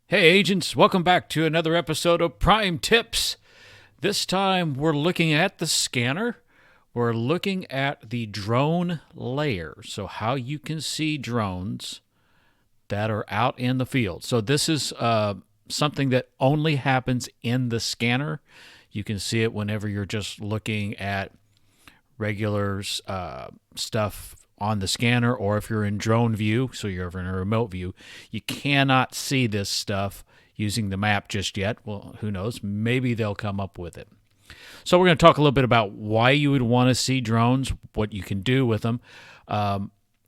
Hey agents, welcome back to another episode of Prime Tips. This time we're looking at the scanner. We're looking at the drone layer, so how you can see drones that are out in the field. So this is something that only happens in the scanner. You can see it whenever you're just looking at regular stuff on the scanner, or if you're in drone view, so you're in a remote view. You cannot see this stuff using the map just yet. Well, who knows? Maybe they'll come up with it. So we're going to talk a little bit about why you would want to see drones, what you can do with them,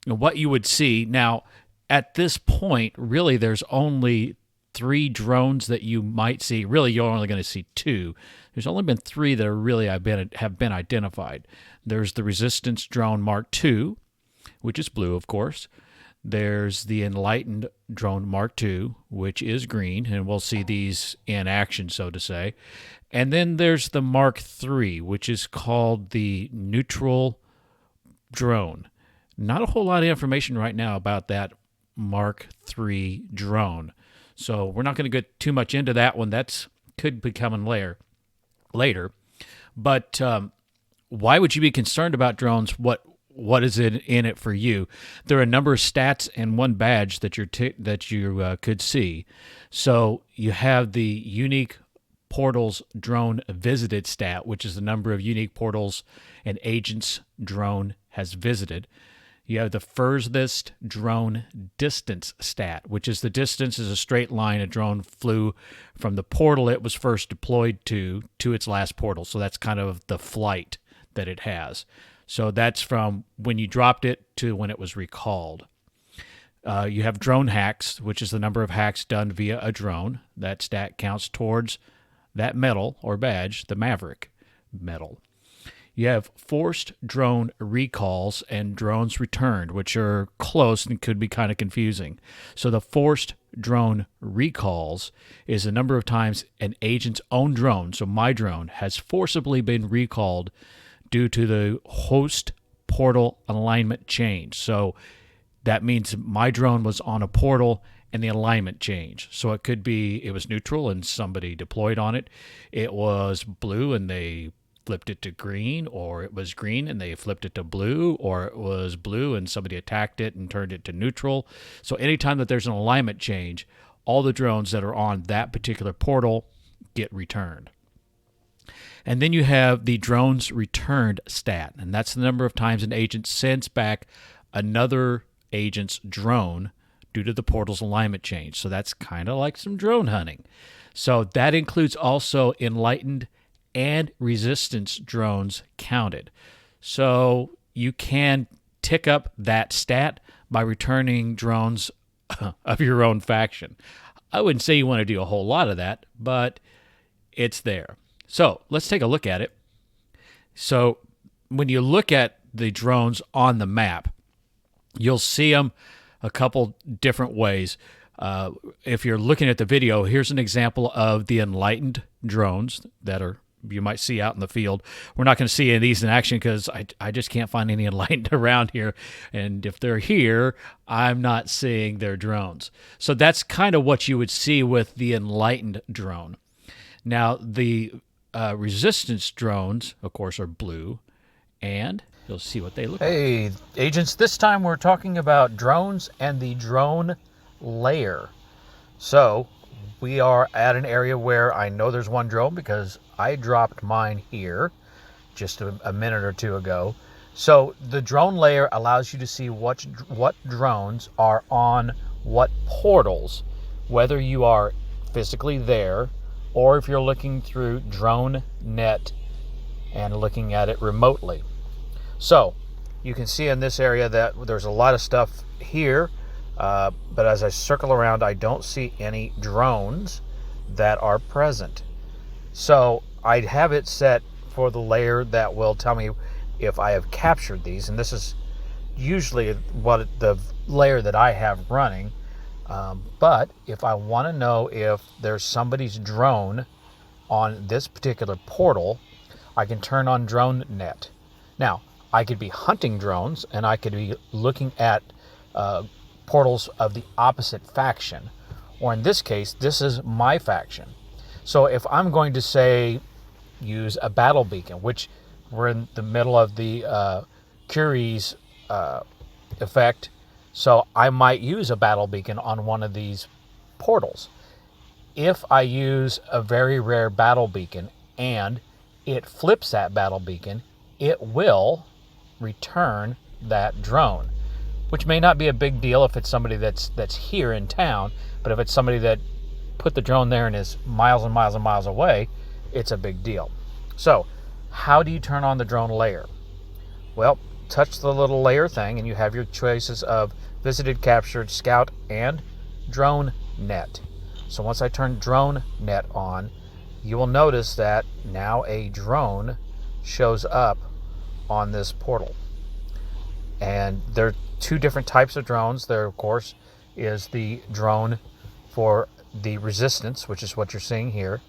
what you would see. Now, at this point, really, there's only 3 drones that you might see. Really, you're only going to see 2. There's only been 3 that are really have been identified. There's the Resistance Drone Mark II, which is blue, of course. There's the Enlightened Drone Mark II, which is green, and we'll see these in action, so to say. And then there's the Mark III, which is called the Neutral Drone. Not a whole lot of information right now about that Mark III drone. So we're not going to get too much into that one. That could be coming later. But why would you be concerned about drones? What is it in it for you? There are a number of stats and one badge that you could see. So you have the unique portals drone visited stat, which is the number of unique portals an agent's drone has visited. You have the furthest drone distance stat, which is the distance is a straight line a drone flew from the portal it was first deployed to its last portal. So that's kind of the flight that it has. So that's from when you dropped it to when it was recalled. You have drone hacks, which is the number of hacks done via a drone. That stat counts towards that medal or badge, the Maverick medal. You have forced drone recalls and drones returned, which are close and could be kind of confusing. So the forced drone recalls is the number of times an agent's own drone, so my drone, has forcibly been recalled due to the host portal alignment change. So that means my drone was on a portal and the alignment changed. So it could be it was neutral and somebody deployed on it. It was blue and they flipped it to green, or it was green and they flipped it to blue, or it was blue and somebody attacked it and turned it to neutral. So anytime that there's an alignment change, all the drones that are on that particular portal get returned. And then you have the drones returned stat, and that's the number of times an agent sends back another agent's drone due to the portal's alignment change. So that's kind of like some drone hunting. So that includes also Enlightened and Resistance drones counted. So you can tick up that stat by returning drones of your own faction. I wouldn't say you want to do a whole lot of that, but it's there. So let's take a look at it. So when you look at the drones on the map, you'll see them a couple different ways. If you're looking at the video, here's an example of the Enlightened drones that you might see out in the field. We're not going to see any of these in action because I just can't find any Enlightened around here. And if they're here, I'm not seeing their drones. So that's kind of what you would see with the Enlightened drone. Now, the Resistance drones, of course, are blue, and you'll see what they look like. Hey, agents, this time we're talking about drones and the drone layer. So we are at an area where I know there's one drone because I dropped mine here just a minute or two ago. So the drone layer allows you to see what drones are on what portals, whether you are physically there or if you're looking through DroneNet and looking at it remotely. So you can see in this area that there's a lot of stuff here, but as I circle around, I don't see any drones that are present. So I'd have it set for the layer that will tell me if I have captured these, and this is usually what the layer that I have running. But if I want to know if there's somebody's drone on this particular portal, I can turn on drone net. Now, I could be hunting drones, and I could be looking at portals of the opposite faction. Or in this case, this is my faction. So if I'm going to, say, use a battle beacon, which we're in the middle of the Curie's effect, so I might use a battle beacon on one of these portals. If I use a very rare battle beacon and it flips that battle beacon, it will return that drone, which may not be a big deal if it's somebody that's here in town, but if it's somebody that put the drone there and is miles and miles and miles away, it's a big deal. So how do you turn on the drone layer? Well, touch the little layer thing and you have your choices of visited, captured, scout, and drone net. So once I turn drone net on, you will notice that now a drone shows up on this portal. And there are two different types of drones. There, of course, is the drone for the resistance, which is what you're seeing here.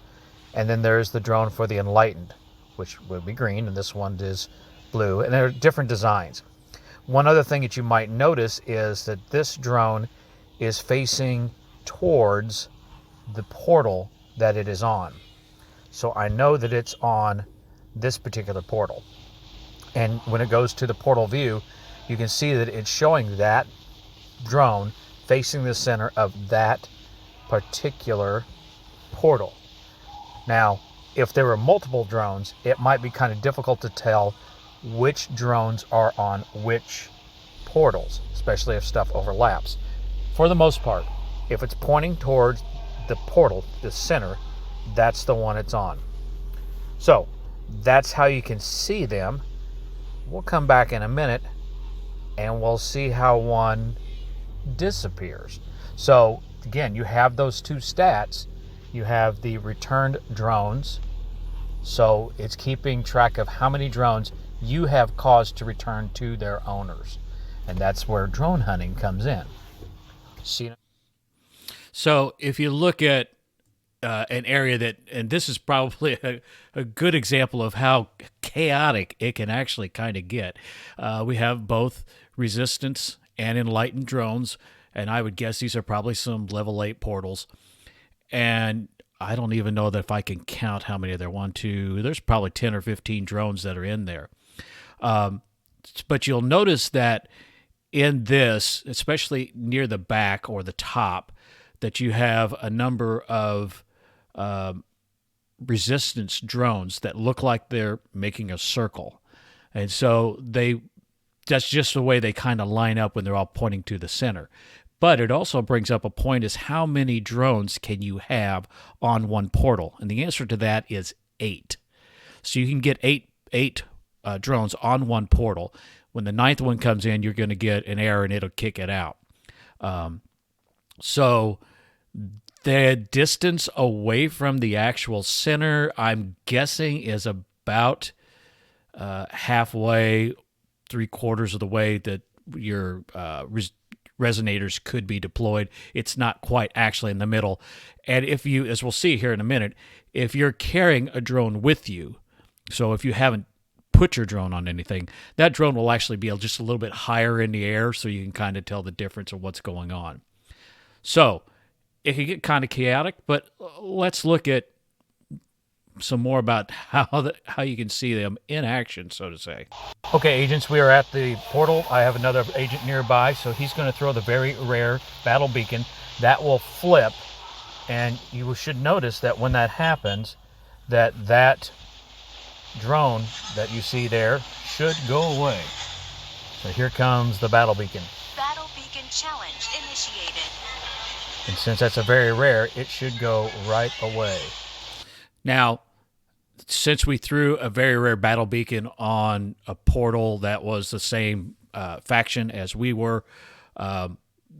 And then there's the drone for the enlightened, which will be green, and this one is blue. And there are different designs. One other thing that you might notice is that this drone is facing towards the portal that it is on. So I know that it's on this particular portal. And when it goes to the portal view, you can see that it's showing that drone facing the center of that particular portal. Now, if there were multiple drones, it might be kind of difficult to tell which drones are on which portals, especially if stuff overlaps. For the most part, if it's pointing towards the portal, the center, that's the one it's on. So that's how you can see them. We'll come back in a minute and we'll see how one disappears. So again, you have those two stats. You have the returned drones, so it's keeping track of how many drones you have caused to return to their owners, and that's where drone hunting comes in. See? So if you look at an area that, and this is probably a good example of how chaotic it can actually kind of get. We have both resistance and enlightened drones, and I would guess these are probably some level 8 portals. And I don't even know that if I can count how many there. There's probably 10 or 15 drones that are in there. But you'll notice that in this, especially near the back or the top, that you have a number of resistance drones that look like they're making a circle. And so that's just the way they kind of line up when they're all pointing to the center. But it also brings up a point, is how many drones can you have on one portal? And the answer to that is 8. So you can get eight drones on one portal. When the 9th one comes in, you're going to get an error and it'll kick it out. So the distance away from the actual center, I'm guessing, is about halfway, 3/4 of the way that your resonators could be deployed. It's not quite actually in the middle. And if you, as we'll see here in a minute, if you're carrying a drone with you, so if you haven't put your drone on anything, that drone will actually be just a little bit higher in the air, so you can kind of tell the difference of what's going on. So it can get kind of chaotic, but let's look at some more about how you can see them in action, so to say. Okay, agents, we are at the portal. I have another agent nearby, so he's going to throw the very rare battle beacon. That will flip, and you should notice that when that happens, that drone that you see there should go away. So here comes the battle beacon. Battle beacon challenge initiated. And since that's a very rare, it should go right away. Now, since we threw a very rare battle beacon on a portal that was the same faction as we were,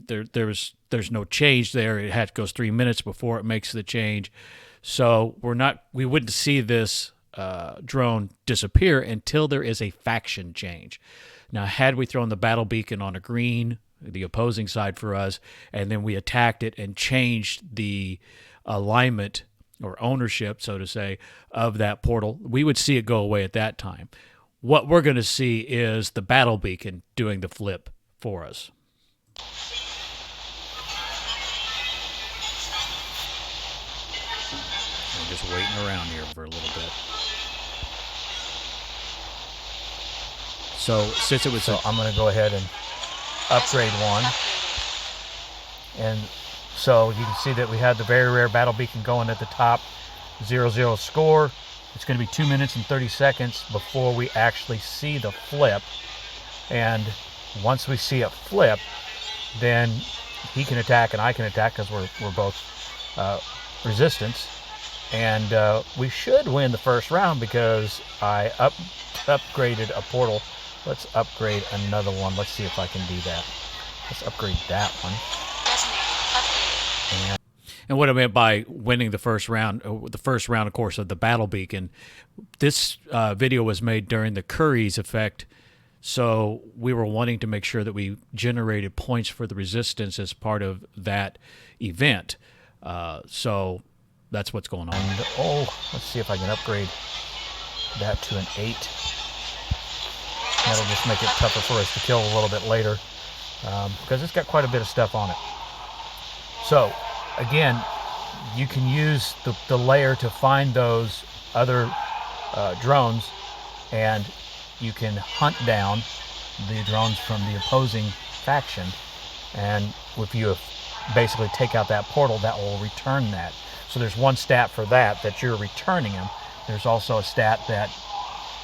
there's no change there. It goes 3 minutes before it makes the change. So we wouldn't see this drone disappear until there is a faction change. Now, had we thrown the battle beacon on a green, the opposing side for us, and then we attacked it and changed the alignment or ownership, so to say, of that portal. We would see it go away at that time. What we're going to see is the battle beacon doing the flip for us. I'm just waiting around here for a little bit. So since it was, So I'm going to go ahead and upgrade one. And so you can see that we had the very rare battle beacon going at the top, 0-0 score. It's going to be 2 minutes and 30 seconds before we actually see the flip. And once we see it flip, then he can attack and I can attack because we're both resistance. And we should win the first round because I upgraded a portal. Let's upgrade another one. Let's see if I can do that. Let's upgrade that one. And what I meant by winning the first round, of course, of the battle beacon, this video was made during the Curry's effect, so we were wanting to make sure that we generated points for the resistance as part of that event. So that's what's going on. And, let's see if I can upgrade that to an 8. That'll just make it tougher for us to kill a little bit later because it's got quite a bit of stuff on it. So, again, you can use the layer to find those other drones, and you can hunt down the drones from the opposing faction. And if you basically take out that portal, that will return that. So there's one stat for that you're returning them. There's also a stat that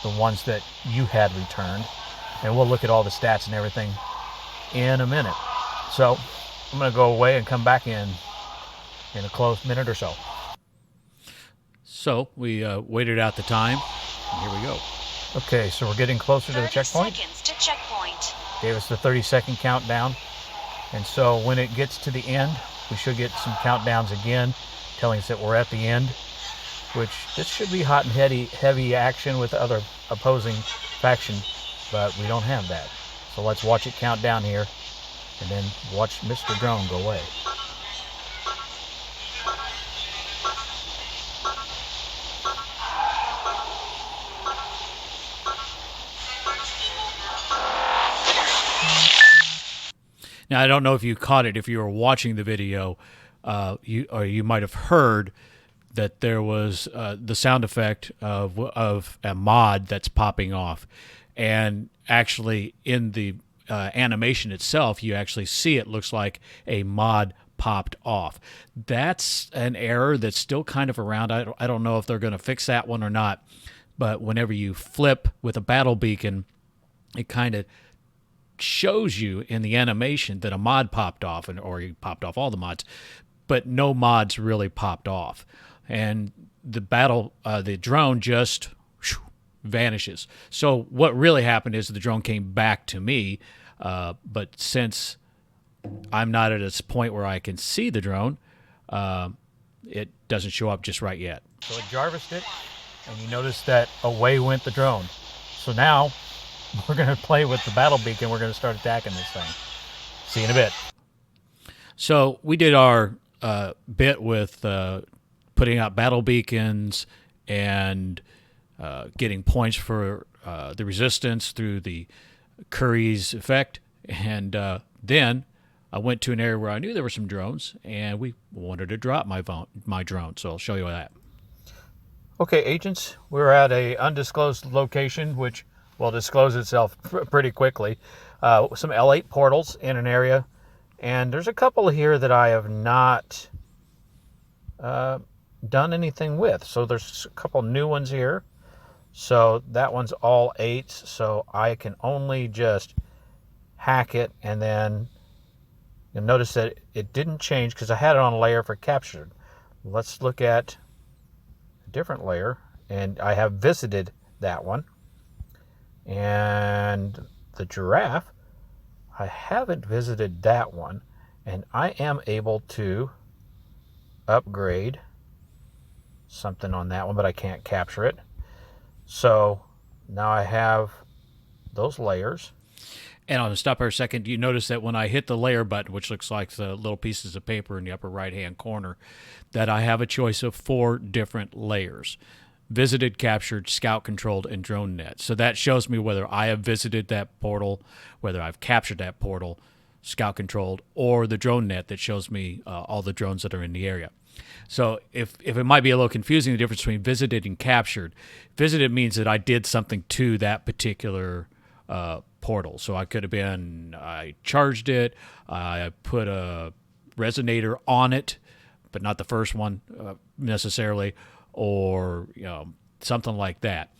the ones that you had returned. And we'll look at all the stats and everything in a minute. So I'm going to go away and come back in a close minute or so. So we waited out the time, and here we go. Okay, so we're getting closer to the 30 checkpoint. seconds to checkpoint. Gave us the 30-second countdown. And so when it gets to the end, we should get some countdowns again, telling us that we're at the end, which this should be hot and heavy action with other opposing faction, but we don't have that. So let's watch it count down here, and then watch Mr. Drone go away. Now, I don't know if you caught it if you were watching the video, you might have heard that there was the sound effect of a mod that's popping off. And actually, in the animation itself, you actually see it looks like a mod popped off. That's an error that's still kind of around. I don't know if they're going to fix that one or not. But whenever you flip with a battle beacon, it kind of shows you in the animation that a mod popped off, or you popped off all the mods, but no mods really popped off. And the drone just vanishes. So what really happened is the drone came back to me, but since I'm not at a point where I can see the drone, it doesn't show up just right yet. So it Jarvised it, and you notice that away went the drone. So now we're going to play with the battle beacon. We're going to start attacking this thing. See you in a bit. So we did our bit with putting out battle beacons and getting points for the resistance through the Curry's effect. And then I went to an area where I knew there were some drones, and we wanted to drop my drone. So I'll show you that. Okay, agents, we're at a undisclosed location, which will disclose itself pretty quickly. Some L8 portals in an area, and there's a couple here that I have not done anything with. So there's a couple new ones here. So that one's all 8s, so I can only just hack it, and then you'll notice that it didn't change because I had it on a layer for captured. Let's look at a different layer, and I have visited that one. And the giraffe, I haven't visited that one, and I am able to upgrade something on that one, but I can't capture it. So now I have those layers. And I'll stop here a second. You notice that when I hit the layer button, which looks like the little pieces of paper in the upper right-hand corner, that I have a choice of 4 different layers: visited, captured, scout controlled, and drone net. So that shows me whether I have visited that portal, whether I've captured that portal, scout controlled, or the drone net that shows me all the drones that are in the area. So if it might be a little confusing, the difference between visited and captured. Visited means that I did something to that particular portal. So I could have been, I charged it, I put a resonator on it, but not the first one necessarily, or something like that.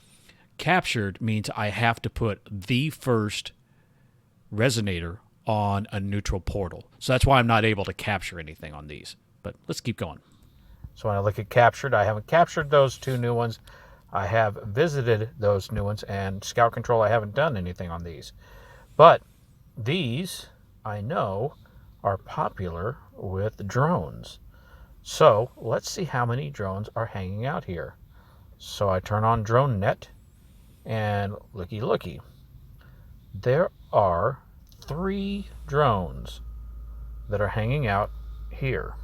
Captured means I have to put the first resonator on a neutral portal. So that's why I'm not able to capture anything on these. But let's keep going. So when I look at captured, I haven't captured those 2 new ones. I have visited those new ones, and scout control, I haven't done anything on these. But these, I know, are popular with drones. So let's see how many drones are hanging out here. So I turn on drone net, and looky. There are 3 drones that are hanging out here.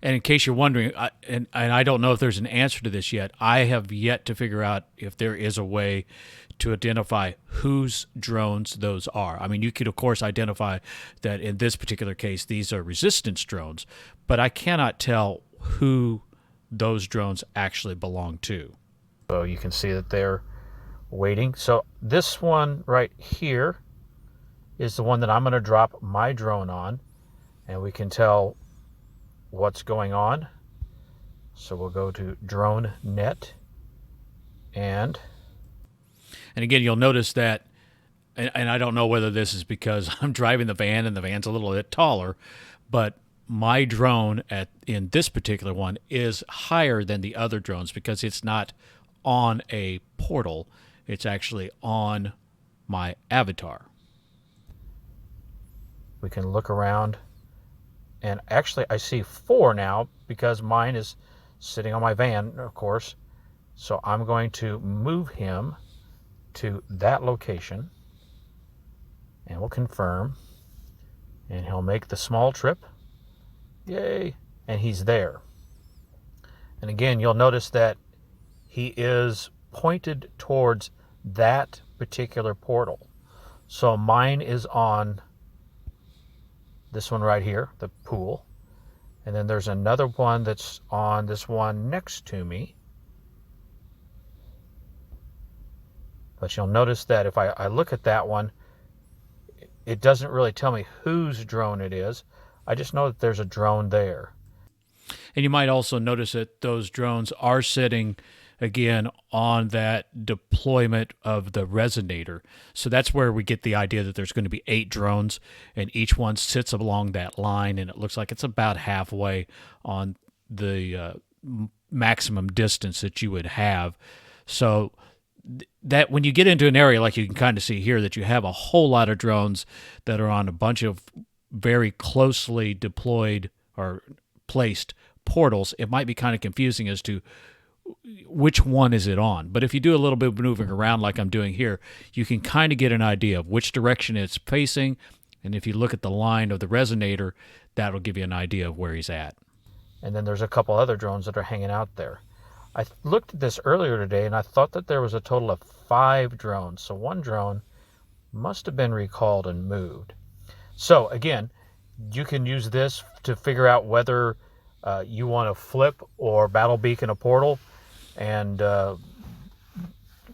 And in case you're wondering, and I don't know if there's an answer to this yet, I have yet to figure out if there is a way to identify whose drones those are. I mean, you could, of course, identify that in this particular case, these are resistance drones, but I cannot tell who those drones actually belong to. So you can see that they're waiting. So this one right here is the one that I'm going to drop my drone on, and we can tell what's going on. So we'll go to drone net, and again, you'll notice that, and I don't know whether this is because I'm driving the van and the van's a little bit taller, but my drone in this particular one is higher than the other drones because it's not on a portal. It's actually on my avatar. we can look around, and actually I see 4 now because mine is sitting on my van, of course. So I'm going to move him to that location, and we'll confirm, and he'll make the small trip. Yay! And he's there. And again, you'll notice that he is pointed towards that particular portal. So mine is on this one right here, the pool. And then there's another one that's on this one next to me. But you'll notice that if I look at that one, it doesn't really tell me whose drone it is. I just know that there's a drone there. And you might also notice that those drones are sitting, again, on that deployment of the resonator. So that's where we get the idea that there's going to be 8 drones, and each one sits along that line, and it looks like it's about halfway on the maximum distance that you would have. So that when you get into an area like you can kind of see here, that you have a whole lot of drones that are on a bunch of very closely deployed or placed portals, it might be kind of confusing as to which one is it on. But if you do a little bit of moving around like I'm doing here, you can kind of get an idea of which direction it's facing. And if you look at the line of the resonator, that'll give you an idea of where he's at. And then there's a couple other drones that are hanging out there. I looked at this earlier today, and I thought that there was a total of 5 drones. So 1 drone must have been recalled and moved. So again, you can use this to figure out whether you want to flip or battle beacon a portal, and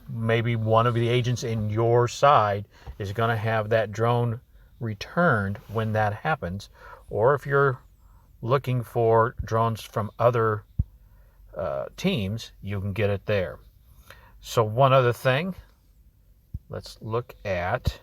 maybe one of the agents in your side is going to have that drone returned when that happens. Or if you're looking for drones from other teams, you can get it there. So one other thing, let's look at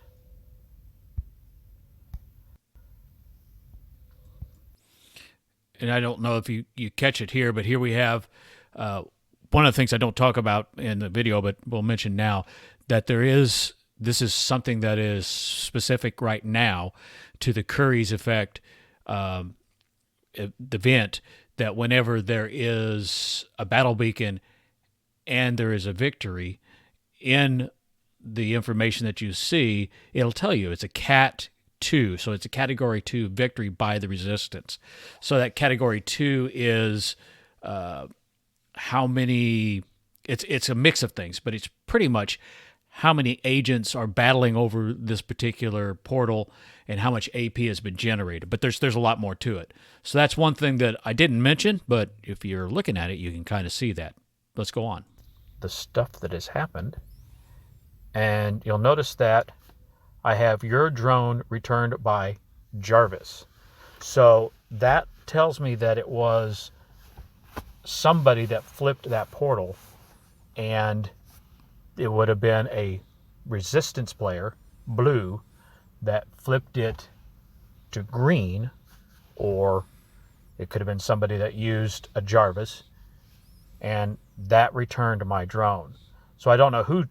and I don't know if you catch it here, but here we have one of the things I don't talk about in the video, but we'll mention now, that this is something that is specific right now to the Curry's effect, the event, that whenever there is a battle beacon and there is a victory in the information that you see, it'll tell you it's a Cat 2. So it's a Category 2 victory by the Resistance. So that Category 2 is how many... It's a mix of things, but it's pretty much how many agents are battling over this particular portal and how much AP has been generated. But there's a lot more to it. So that's one thing that I didn't mention, but if you're looking at it, you can kind of see that. Let's go on. The stuff that has happened. And you'll notice that I have your drone returned by Jarvis. So that tells me that it was somebody that flipped that portal, and it would have been a resistance player, blue, that flipped it to green, or it could have been somebody that used a Jarvis, and that returned my drone. So I don't know who...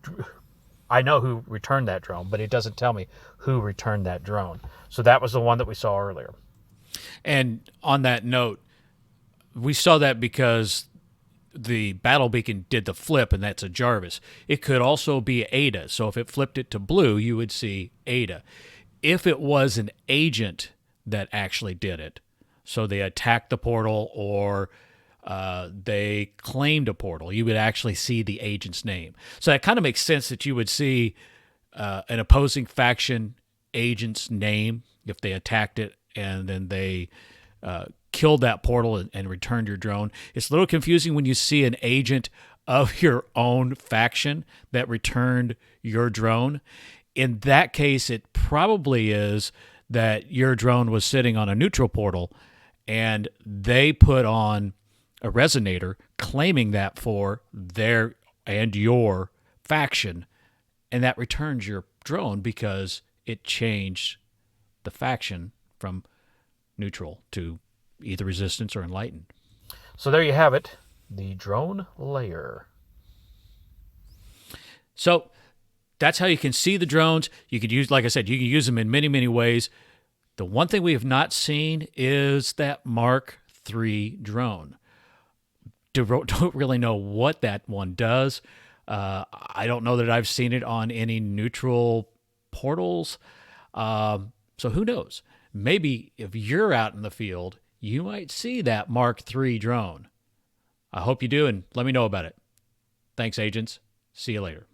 I know who returned that drone, but it doesn't tell me who returned that drone. So that was the one that we saw earlier. And on that note, we saw that because the battle beacon did the flip, and that's a Jarvis. It could also be Ada. So if it flipped it to blue, you would see Ada. If it was an agent that actually did it, so they attacked the portal or they claimed a portal, you would actually see the agent's name. So that kind of makes sense that you would see an opposing faction agent's name if they attacked it and then they killed that portal and returned your drone. It's a little confusing when you see an agent of your own faction that returned your drone. In that case, it probably is that your drone was sitting on a neutral portal and they put on a resonator claiming that for their and your faction, and that returns your drone because it changed the faction from neutral to either resistance or enlightened. So there you have it, the drone layer. So that's how you can see the drones. You could use, like I said, you can use them in many, many ways. The one thing we have not seen is that Mark III drone. Don't really know what that one does. I don't know that I've seen it on any neutral portals. So who knows? Maybe if you're out in the field, you might see that Mark III drone. I hope you do, and let me know about it. Thanks, agents. See you later.